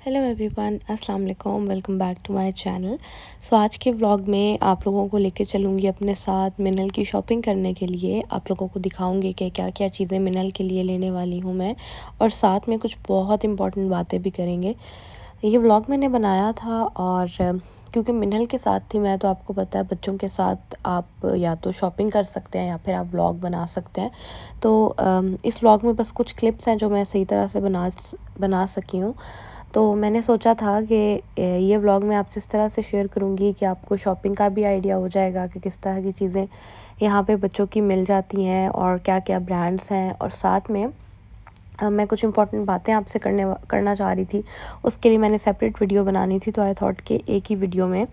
Hello everyone, अस्सलाम वालेकुम। Welcome back to my channel. आज के व्लॉग में आप लोगों को लेके चलूँगी अपने साथ मिनल की शॉपिंग करने के लिए। आप लोगों को दिखाऊंगी कि क्या क्या चीज़ें मिनल के लिए लेने वाली हूँ मैं, और साथ में कुछ बहुत इंपॉर्टेंट बातें भी करेंगे। ये व्लॉग मैंने बनाया था और क्योंकि मिनल के साथ थी मैं, तो आपको पता है बच्चों के साथ आप या तो शॉपिंग कर सकते हैं या फिर आप व्लॉग बना सकते हैं। तो इस व्लॉग में बस कुछ क्लिप्स हैं जो मैं सही तरह से बना सकी हूँ। तो मैंने सोचा था कि ये व्लॉग मैं आपसे इस तरह से शेयर करूँगी कि आपको शॉपिंग का भी आइडिया हो जाएगा कि किस तरह की चीज़ें यहाँ पे बच्चों की मिल जाती हैं और क्या क्या ब्रांड्स हैं। और साथ में मैं कुछ इंपॉर्टेंट बातें आपसे करना चाह रही थी। उसके लिए मैंने सेपरेट वीडियो बनानी थी, तो आई थॉट कि एक ही वीडियो में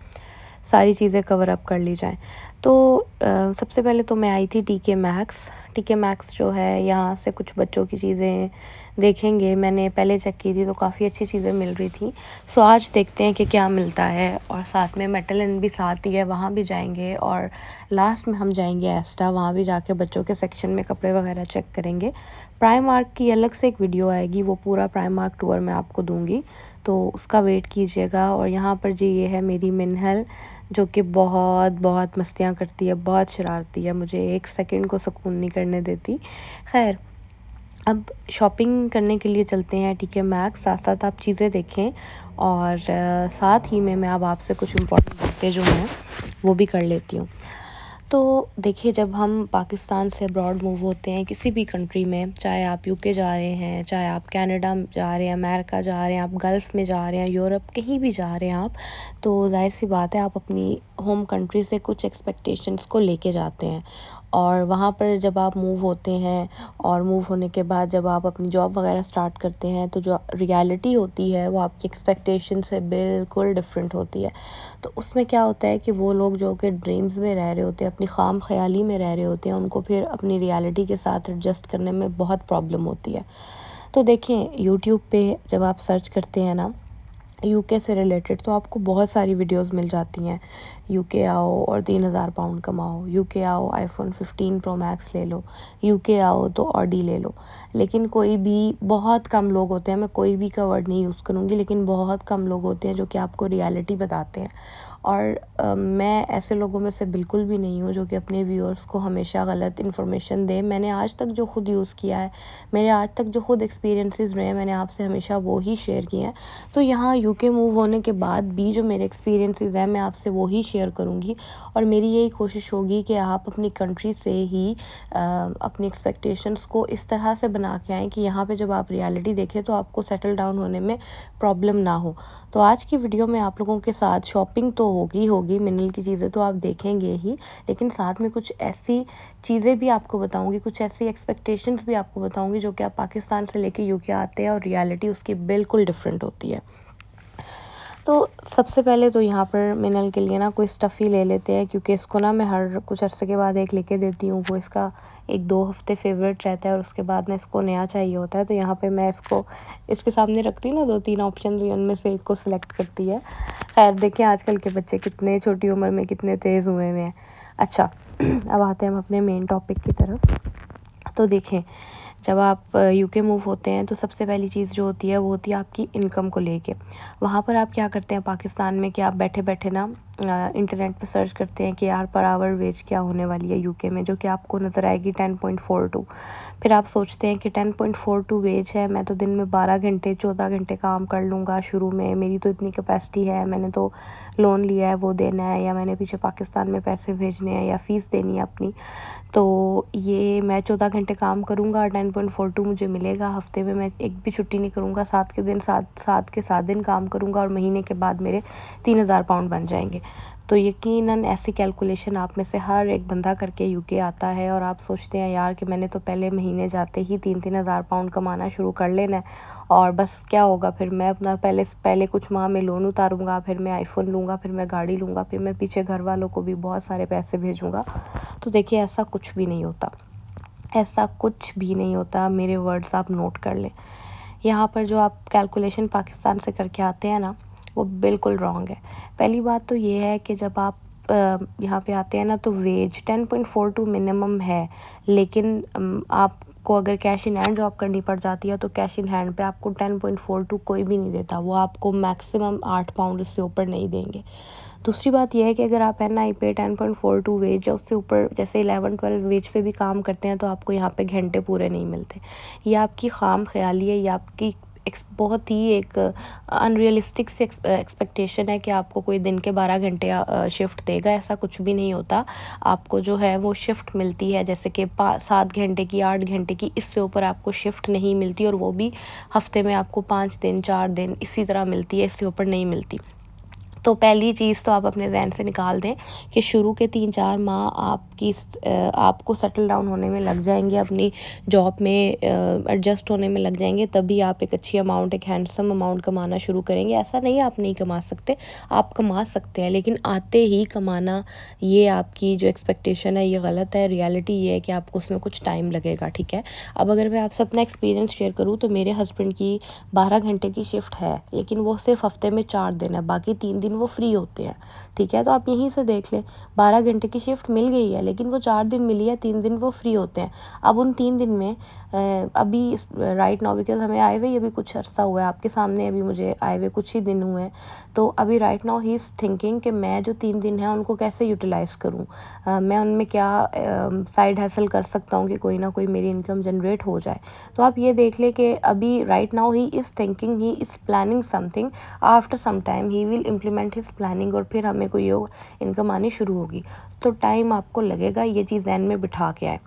सारी चीज़ें कवर अप कर ली जाएँ। तो सबसे पहले तो मैं आई थी टीके मैक्स। टीके मैक्स जो है, यहाँ से कुछ बच्चों की चीज़ें देखेंगे। मैंने पहले चेक की थी तो काफ़ी अच्छी चीज़ें मिल रही थी। आज देखते हैं कि क्या मिलता है। और साथ में मेटल भी साथ ही है, वहाँ भी जाएंगे। और लास्ट में हम जाएंगे एस्टा, वहाँ भी जाके बच्चों के सेक्शन में कपड़े वगैरह चेक करेंगे। प्राइमार्क की अलग से एक वीडियो आएगी, वो पूरा प्राइमार्क टूर मैं आपको दूँगी, तो उसका वेट कीजिएगा। और यहाँ पर जी ये है मेरी मिनहल, जो कि बहुत बहुत मस्तियाँ करती है, बहुत शरारती है, मुझे एक सेकंड को सुकून नहीं करने देती। खैर, अब शॉपिंग करने के लिए चलते हैं टीके मैक्स। साथ साथ आप चीज़ें देखें और साथ ही में मैं अब आपसे कुछ इम्पोर्टेंट बातें जो हैं वो भी कर लेती हूँ। तो देखिए, जब हम पाकिस्तान से अब्रॉड मूव होते हैं किसी भी कंट्री में, चाहे आप यूके जा रहे हैं, चाहे आप कनाडा जा रहे हैं, अमेरिका जा रहे हैं, आप गल्फ़ में जा रहे हैं, यूरोप कहीं भी जा रहे हैं आप, तो ज़ाहिर सी बात है आप अपनी होम कंट्री से कुछ एक्सपेक्टेशंस को लेके जाते हैं। और वहाँ पर जब आप मूव होते हैं और मूव होने के बाद जब आप अपनी जॉब वगैरह स्टार्ट करते हैं, तो जो रियलिटी होती है वो आपकी एक्सपेक्टेशन से बिल्कुल डिफरेंट होती है। तो उसमें क्या होता है कि वो लोग जो कि ड्रीम्स में रह रहे होते हैं, अपनी खाम ख्याली में रह रहे होते हैं, उनको फिर अपनी रियलिटी के साथ एडजस्ट करने में बहुत प्रॉब्लम होती है। तो देखें, यूट्यूब पे जब आप सर्च करते हैं ना यूके से रिलेटेड, तो आपको बहुत सारी वीडियोस मिल जाती हैं। यूके आओ और 3,000 पाउंड कमाओ, यूके आओ आईफोन 15 प्रो मैक्स ले लो, यूके आओ तो ऑडी ले लो। लेकिन कोई भी, बहुत कम लोग होते हैं, मैं कोई भी का वर्ड नहीं यूज़ करूँगी, लेकिन बहुत कम लोग होते हैं जो कि आपको रियलिटी बताते हैं। और मैं ऐसे लोगों में से बिल्कुल भी नहीं हूँ जो कि अपने व्यूअर्स को हमेशा गलत इन्फॉर्मेशन दे। मैंने आज तक जो खुद यूज़ किया है, मेरे आज तक जो खुद एक्सपीरियंसेस रहे हैं, मैंने आपसे हमेशा वो ही शेयर किए हैं। तो यहाँ यूके मूव होने के बाद भी जो मेरे एक्सपीरियंसेस हैं, मैं आपसे वो ही शेयर करूँगी। और मेरी यही कोशिश होगी कि आप अपनी कंट्री से ही अपनी एक्सपेक्टेशंस को इस तरह से बना के आएँ कि यहाँ पे जब आप रियलिटी देखें तो आपको सेटल डाउन होने में प्रॉब्लम ना हो। तो आज की वीडियो में आप लोगों के साथ शॉपिंग तो होगी मिनरल की चीज़ें तो आप देखेंगे ही, लेकिन साथ में कुछ ऐसी चीज़ें भी आपको बताऊँगी, कुछ ऐसी एक्सपेक्टेशंस भी आपको बताऊँगी जो कि आप पाकिस्तान से लेके यूके आते हैं और रियलिटी उसकी बिल्कुल डिफरेंट होती है। तो सबसे पहले तो यहाँ पर मिनल के लिए ना कोई स्टफ़ी ले लेते हैं, क्योंकि इसको ना मैं हर कुछ अरसे के बाद एक लेके देती हूँ। वो इसका 1-2 हफ़्ते फेवरेट रहता है और उसके बाद में इसको नया चाहिए होता है। तो यहाँ पे मैं इसको इसके सामने रखती हूँ ना, 2-3 ऑप्शन, तो उनमें से एक को सिलेक्ट करती है। खैर, देखिए आजकल के बच्चे कितने छोटी उम्र में कितने तेज़ हुए हुए हैं। अच्छा, अब आते हैं हम अपने मेन टॉपिक की तरफ। तो देखें, जब आप यूके मूव होते हैं तो सबसे पहली चीज़ जो होती है वो होती है आपकी इनकम को लेके। वहाँ पर आप क्या करते हैं पाकिस्तान में कि आप बैठे बैठे ना इंटरनेट पे सर्च करते हैं कि यार पर आवर वेज क्या होने वाली है यूके में, जो कि आपको नज़र आएगी 10.42। फिर आप सोचते हैं कि 10.42 वेज है, मैं तो दिन में 12 घंटे 14 घंटे काम कर लूँगा शुरू में, मेरी तो इतनी कैपेसिटी है, मैंने तो लोन लिया है वो देना है, या मैंने पीछे पाकिस्तान में पैसे भेजने हैं या फ़ीस देनी है अपनी, तो ये मैं 14 घंटे काम करूँगा, 10.42 मुझे मिलेगा। हफ्ते में मैं एक भी छुट्टी नहीं करूँगा, 7 के 7 दिन काम करूँगा और महीने के बाद मेरे 3,000 पाउंड बन जाएंगे। तो यकीनन ऐसी कैलकुलेशन आप में से हर एक बंदा करके यूके आता है और आप सोचते हैं यार कि मैंने तो पहले महीने जाते ही 3-3,000 पाउंड कमाना शुरू कर लेना है, और बस क्या होगा, फिर मैं अपना पहले कुछ माह में लोन उतारूँगा, फिर मैं आईफोन लूँगा, फिर मैं गाड़ी लूँगा, फिर मैं पीछे घर वालों को भी बहुत सारे पैसे भेजूँगा। तो देखिए, ऐसा कुछ भी नहीं होता, ऐसा कुछ भी नहीं होता। मेरे वर्ड्स आप नोट कर लें। यहाँ पर जो आप कैलकुलेशन पाकिस्तान से करके आते हैं ना, वो बिल्कुल रॉन्ग है। पहली बात तो ये है कि जब आप यहाँ पे आते हैं ना, तो वेज 10.42 मिनिमम है, लेकिन आपको अगर कैश इन हैंड जॉब करनी पड़ जाती है तो कैश इन हैंड पे आपको 10.42 कोई भी नहीं देता, वो आपको मैक्सिमम 8 पाउंड उससे ऊपर नहीं देंगे। दूसरी बात यह है कि अगर आप NI पे 10.42 वेज या उससे ऊपर जैसे 11-12 वेज पे भी काम करते हैं तो आपको यहाँ पे घंटे पूरे नहीं मिलते। ये आपकी खाम ख्याली है, ये आपकी बहुत ही एक अनरियलिस्टिक सी एक्सपेक्टेशन है कि आपको कोई दिन के 12 घंटे शिफ्ट देगा। ऐसा कुछ भी नहीं होता। आपको जो है वो शिफ्ट मिलती है जैसे कि 7 घंटे की, 8 घंटे की, इससे ऊपर आपको शिफ्ट नहीं मिलती, और वो भी हफ्ते में आपको 5 दिन 4 दिन इसी तरह मिलती है, इससे ऊपर नहीं मिलती। तो पहली चीज़ तो आप अपने ज़हन से निकाल दें कि शुरू के 3-4 माह आपको सेटल डाउन होने में लग जाएंगे, अपनी जॉब में एडजस्ट होने में लग जाएंगे, तभी आप एक अच्छी अमाउंट, एक हैंडसम अमाउंट कमाना शुरू करेंगे। ऐसा नहीं आप नहीं कमा सकते, आप कमा सकते हैं, लेकिन आते ही कमाना, ये आपकी जो एक्सपेक्टेशन है ये गलत है। रियलिटी ये है कि आपको उसमें कुछ टाइम लगेगा, ठीक है। अब अगर मैं आपसे अपना एक्सपीरियंस शेयर करूँ तो मेरे हस्बैंड की 12 घंटे की शिफ्ट है, लेकिन वो सिर्फ हफ्ते में 4 दिन है, बाकी 3 दिन वो फ्री होते हैं, ठीक है। तो आप यहीं से देख लें, 12 घंटे की शिफ्ट मिल गई है, लेकिन वो 4 दिन मिली है, 3 दिन वो फ्री होते हैं। अब उन 3 दिन में अभी राइट नाउ, बिकॉज हमें आए हुए अभी कुछ अर्सा हुआ है, आपके सामने अभी मुझे आए हुए कुछ ही दिन हुए हैं, तो अभी right now he is thinking कि मैं जो 3 दिन हैं उनको कैसे यूटिलाइज़ करूँ, मैं उनमें क्या साइड हैसल कर सकता हूँ कि कोई ना कोई मेरी इनकम जनरेट हो जाए। तो आप ये देख लें कि अभी right now he is thinking, he is planning something, after some time he will implement his planning, और फिर हमें कोई इनकम आनी शुरू होगी। तो टाइम आपको लगेगा, ये चीज़ ध्यान में बिठा के आए।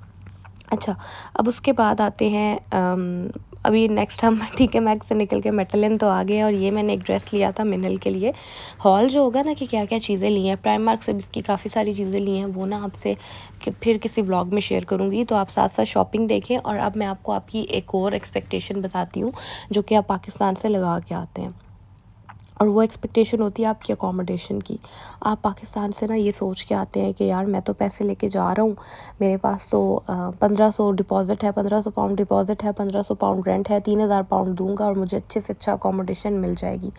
अच्छा, अब उसके बाद आते हैं अभी नेक्स्ट हम ठीक है, मैक्स से निकल के मेटलिन तो आ गए हैं, और ये मैंने एक ड्रेस लिया था मिनल के लिए। हॉल जो होगा ना कि क्या क्या चीज़ें ली हैं, प्राइममार्क से भी इसकी काफ़ी सारी चीज़ें ली हैं, वो ना आपसे फिर किसी व्लॉग में शेयर करूँगी, तो आप साथ साथ शॉपिंग देखें। और अब मैं आपको आपकी एक और एक्सपेक्टेशन बताती हूँ जो कि आप पाकिस्तान से लगा के आते हैं, और वो एक्सपेक्टेशन होती है आपकी अकोमोडेशन की। आप पाकिस्तान से ना ये सोच के आते हैं कि यार मैं तो पैसे लेके जा रहा हूँ, मेरे पास तो 1500 डिपॉज़िट है, 1500 पाउंड डिपॉज़िट है, 1500 पाउंड रेंट है, 3000 पाउंड दूंगा और मुझे अच्छे से अच्छा अकोमोडेशन मिल जाएगी।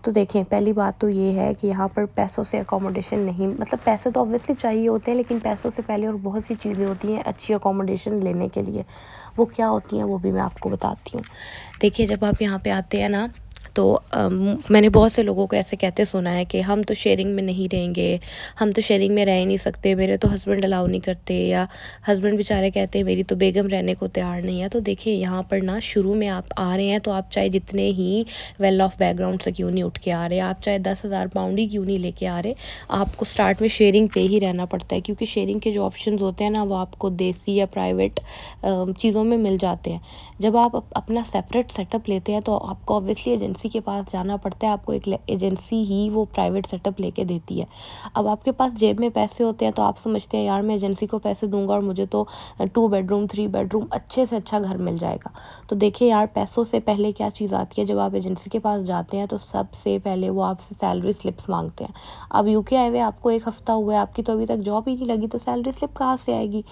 तो देखें, पहली बात तो ये है कि यहाँ पर पैसों से अकोमोडेशन नहीं, मतलब पैसे तो ऑब्वियसली चाहिए होते हैं, लेकिन पैसों से पहले और बहुत सी चीज़ें होती हैं अच्छी अकोमोडेशन लेने के लिए। वो क्या होती हैं वो भी मैं आपको बताती हूँ। देखिए, जब आप यहाँ पे आते हैं ना, तो मैंने बहुत से लोगों को ऐसे कहते सुना है कि हम तो शेयरिंग में नहीं रहेंगे, हम तो शेयरिंग में रह ही नहीं सकते, मेरे तो हस्बैंड अलाउ नहीं करते, या हस्बैंड बेचारे कहते हैं मेरी तो बेगम रहने को तैयार नहीं है। तो देखिए, यहाँ पर ना शुरू में आप आ रहे हैं तो आप चाहे जितने ही वेल ऑफ बैकग्राउंड से क्यों नहीं उठ के आ रहे, आप चाहे 10,000 पाउंड ही क्यों नहीं लेके आ रहे, आपको स्टार्ट में शेयरिंग पे ही रहना पड़ता है, क्योंकि शेयरिंग के जो ऑप्शन होते हैं ना वो आपको देसी या प्राइवेट चीज़ों में मिल जाते हैं। जब आप अपना सेपरेट सेटअप लेते हैं तो आपको ऑब्वियसली एजेंसी के पास जाना पड़ता है, आपको एक एजेंसी ही वो प्राइवेट सेटअप लेके देती है। अब आपके पास जेब में पैसे होते हैं तो आप समझते हैं यार मैं एजेंसी को पैसे दूंगा और मुझे तो 2 बेडरूम 3 बेडरूम अच्छे से अच्छा घर मिल जाएगा। तो देखिए यार, पैसों से पहले क्या चीज़ आती है, जब आप एजेंसी के पास जाते हैं तो सबसे पहले वो आपसे सैलरी स्लिप्स मांगते हैं। अब यूके आए हुए आपको 1 हफ़्ता हुआ है, आपकी तो अभी तक जॉब ही नहीं लगी, तो सैलरी स्लिप कहाँ से आएगी।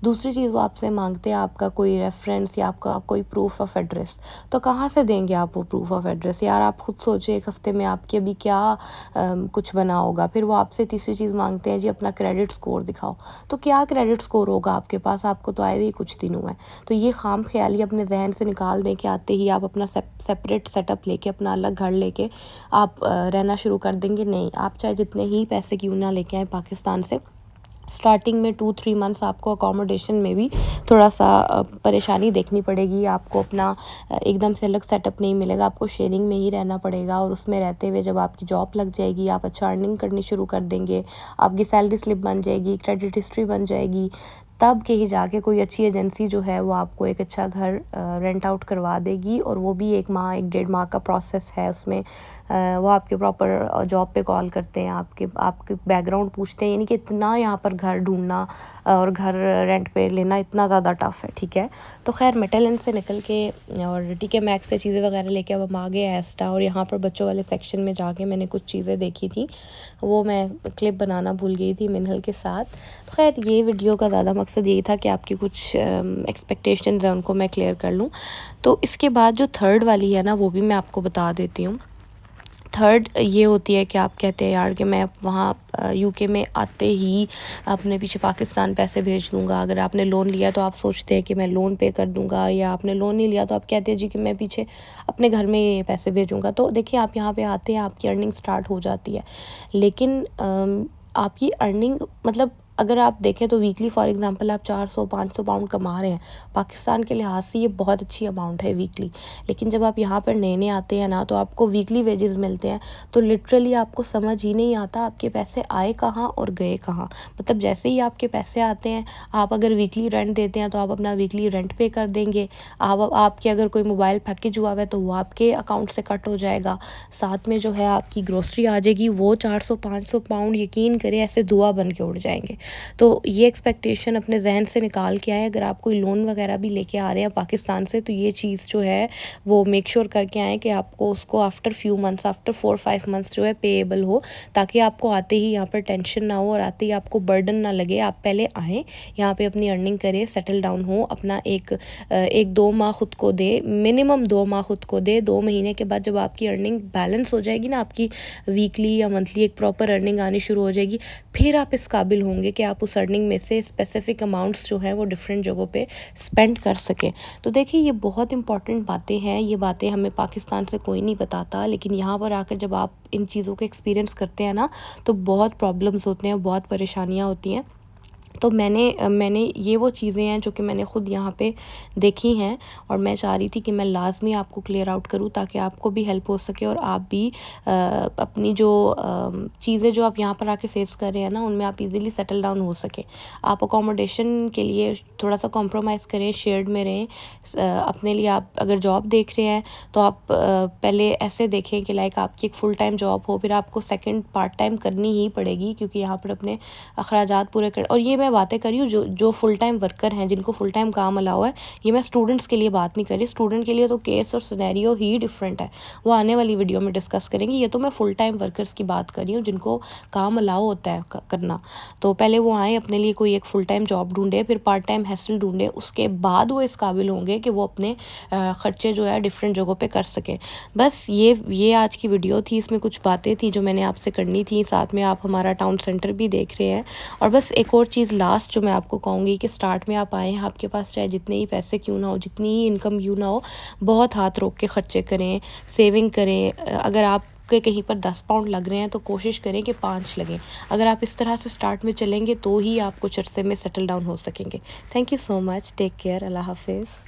दूसरी चीज़ वो आपसे मांगते हैं आपका कोई रेफरेंस या आपका कोई प्रूफ ऑफ एड्रेस। तो कहाँ से देंगे आप वो प्रूफ ऑफ एड्रेस, यार आप खुद सोचिए, 1 हफ़्ते में आपकी अभी क्या कुछ बना होगा। फिर वो आपसे तीसरी चीज़ मांगते हैं जी अपना क्रेडिट स्कोर दिखाओ। तो क्या क्रेडिट स्कोर होगा आपके पास, आपको तो आए हुए ही कुछ दिन हुए हैं। तो ये खाम ख्याली अपने जहन से निकाल दें कि आते ही आप अपना सेपरेट सेटअप लेके, अपना अलग घर लेके आप रहना शुरू कर देंगे। नहीं, आप चाहे जितने ही पैसे क्यों ना लेके आए पाकिस्तान से, स्टार्टिंग में 2-3 मंथ्स आपको अकोमोडेशन में भी थोड़ा सा परेशानी देखनी पड़ेगी। आपको अपना एकदम से अलग सेटअप नहीं मिलेगा, आपको शेयरिंग में ही रहना पड़ेगा, और उसमें रहते हुए जब आपकी जॉब लग जाएगी, आप अच्छा अर्निंग करनी शुरू कर देंगे, आपकी सैलरी स्लिप बन जाएगी, क्रेडिट हिस्ट्री बन जाएगी, तब कहीं जाके कोई अच्छी एजेंसी जो है वो आपको एक अच्छा घर रेंट आउट करवा देगी। और वो भी 1 माह 1-1.5 माह का प्रोसेस है उसमें। वो आपके प्रॉपर जॉब पे कॉल करते हैं, आपके बैकग्राउंड पूछते हैं, यानी कि इतना यहाँ पर घर ढूंढना और घर रेंट पे लेना इतना ज़्यादा टफ है, ठीक है। तो खैर, मेटल से निकल के और ठीक है, मैक्स से चीज़ें वगैरह लेके अब हम आ गए एस्टा, और यहाँ पर बच्चों वाले सेक्शन में जाके मैंने कुछ चीज़ें देखी थी, वो मैं क्लिप बनाना भूल गई थी मिनहल के साथ। तो खैर, ये वीडियो का ज़्यादा मकसद यही था कि आपकी कुछ एक्सपेक्टेशंस हैं उनको मैं क्लियर कर लूँ। तो इसके बाद जो थर्ड वाली है ना, वो भी मैं आपको बता देती हूँ। थर्ड ये होती है कि आप कहते हैं यार कि मैं वहाँ यूके में आते ही अपने पीछे पाकिस्तान पैसे भेज दूँगा। अगर आपने लोन लिया तो आप सोचते हैं कि मैं लोन पे कर दूँगा, या आपने लोन नहीं लिया तो आप कहते हैं जी कि मैं पीछे अपने घर में ये पैसे भेजूँगा। तो देखिए, आप यहाँ पे आते हैं, आपकी अर्निंग स्टार्ट हो जाती है, लेकिन आपकी अर्निंग मतलब अगर आप देखें तो वीकली फॉर एग्जांपल आप 400-500 पाउंड कमा रहे हैं, पाकिस्तान के लिहाज से ये बहुत अच्छी अमाउंट है वीकली। लेकिन जब आप यहाँ पर नए-नए आते हैं ना, तो आपको वीकली वेजेस मिलते हैं, तो लिटरली आपको समझ ही नहीं आता आपके पैसे आए कहाँ और गए कहाँ। मतलब जैसे ही आपके पैसे आते हैं, आप अगर वीकली रेंट देते हैं तो आप अपना वीकली रेंट पे कर देंगे। आपके अगर कोई मोबाइल पैकेज हुआ हुआ है तो वो आपके अकाउंट से कट हो जाएगा। साथ में जो है आपकी ग्रोसरी आ जाएगी, वो 400-500 पाउंड यकीन करें ऐसे धुआँ बन के उड़ जाएंगे। तो ये एक्सपेक्टेशन अपने जहन से निकाल के आएँ। अगर आप कोई लोन वगैरह भी लेके आ रहे हैं पाकिस्तान से, तो ये चीज़ जो है वो मेक श्योर करके आएँ कि आपको उसको after few months, after 4-5 months जो है पेएबल हो, ताकि आपको आते ही यहाँ पर टेंशन ना हो और आते ही आपको बर्डन ना लगे। आप पहले आएँ, यहाँ पे अपनी अर्निंग करें, सेटल डाउन हो, अपना एक 2 माह खुद को दे, मिनिमम 2 माह खुद को दे। 2 महीने के बाद जब आपकी अर्निंग बैलेंस हो जाएगी ना, आपकी वीकली या मंथली एक प्रॉपर अर्निंग आनी शुरू हो जाएगी, फिर आप इस काबिल होंगे कि आप उस अर्निंग में से स्पेसिफिक अमाउंट्स जो हैं वो डिफरेंट जगहों पे स्पेंड कर सकें। तो देखिए, ये बहुत इंपॉर्टेंट बातें हैं, ये बातें हमें पाकिस्तान से कोई नहीं बताता, लेकिन यहाँ पर आकर जब आप इन चीज़ों को एक्सपीरियंस करते हैं ना, तो बहुत प्रॉब्लम्स होते हैं, बहुत परेशानियाँ होती हैं। तो मैंने ये वो चीज़ें हैं जो कि मैंने ख़ुद यहाँ पे देखी हैं, और मैं चाह रही थी कि मैं लाज़मी आपको क्लियर आउट करूँ, ताकि आपको भी हेल्प हो सके और आप भी अपनी जो चीज़ें जो आप यहाँ पर आके फेस कर रहे हैं ना, उनमें आप इजीली सेटल डाउन हो सकें। आप अकोमोडेशन के लिए थोड़ा सा कॉम्प्रोमाइज़ करें, शेयर्ड में रहें। अपने लिए आप अगर जॉब देख रहे हैं तो आप पहले ऐसे देखें कि लाइक आपकी एक फुल टाइम जॉब हो, फिर आपको सेकंड पार्ट टाइम करनी ही पड़ेगी, क्योंकि यहाँ पर अपने अखराजात पूरे कर। और ये मैं बातें कर रही हूँ जो फुल टाइम वर्कर हैं, जिनको फुल टाइम काम अलाउ है। ये मैं स्टूडेंट्स के लिए बात नहीं कर रही। स्टूडेंट के लिए तो केस और सिनेरियो ही डिफरेंट है, वो आने वाली वीडियो में डिस्कस करेंगे। ये तो मैं फुल टाइम वर्कर्स की बात कर रही हूँ, जिनको काम अलाउ होता है करना। तो पहले वो आएँ, अपने लिए कोई एक फुल टाइम जॉब ढूंढे, फिर पार्ट टाइम हैसल ढूंढे, उसके बाद वो इस काबिल होंगे कि वो अपने ख़र्चे जो है डिफरेंट जगहों पे कर सकें। बस ये आज की वीडियो थी, इसमें कुछ बातें थी जो मैंने आपसे करनी थी। साथ में आप हमारा टाउन सेंटर भी देख रहे हैं। और बस एक और चीज़ लास्ट जो मैं आपको कहूँगी कि स्टार्ट में आप आएँ, आपके पास चाहे जितने ही पैसे क्यों ना हो, जितनी ही इनकम क्यों ना हो, बहुत हाथ रोक के ख़र्चे करें, सेविंग करें। अगर आप के कहीं पर 10 पाउंड लग रहे हैं तो कोशिश करें कि 5 लगें। अगर आप इस तरह से स्टार्ट में चलेंगे तो ही आप कुछ अरसे में सेटल डाउन हो सकेंगे। Thank you so much, take care, अल्लाह हाफिज़।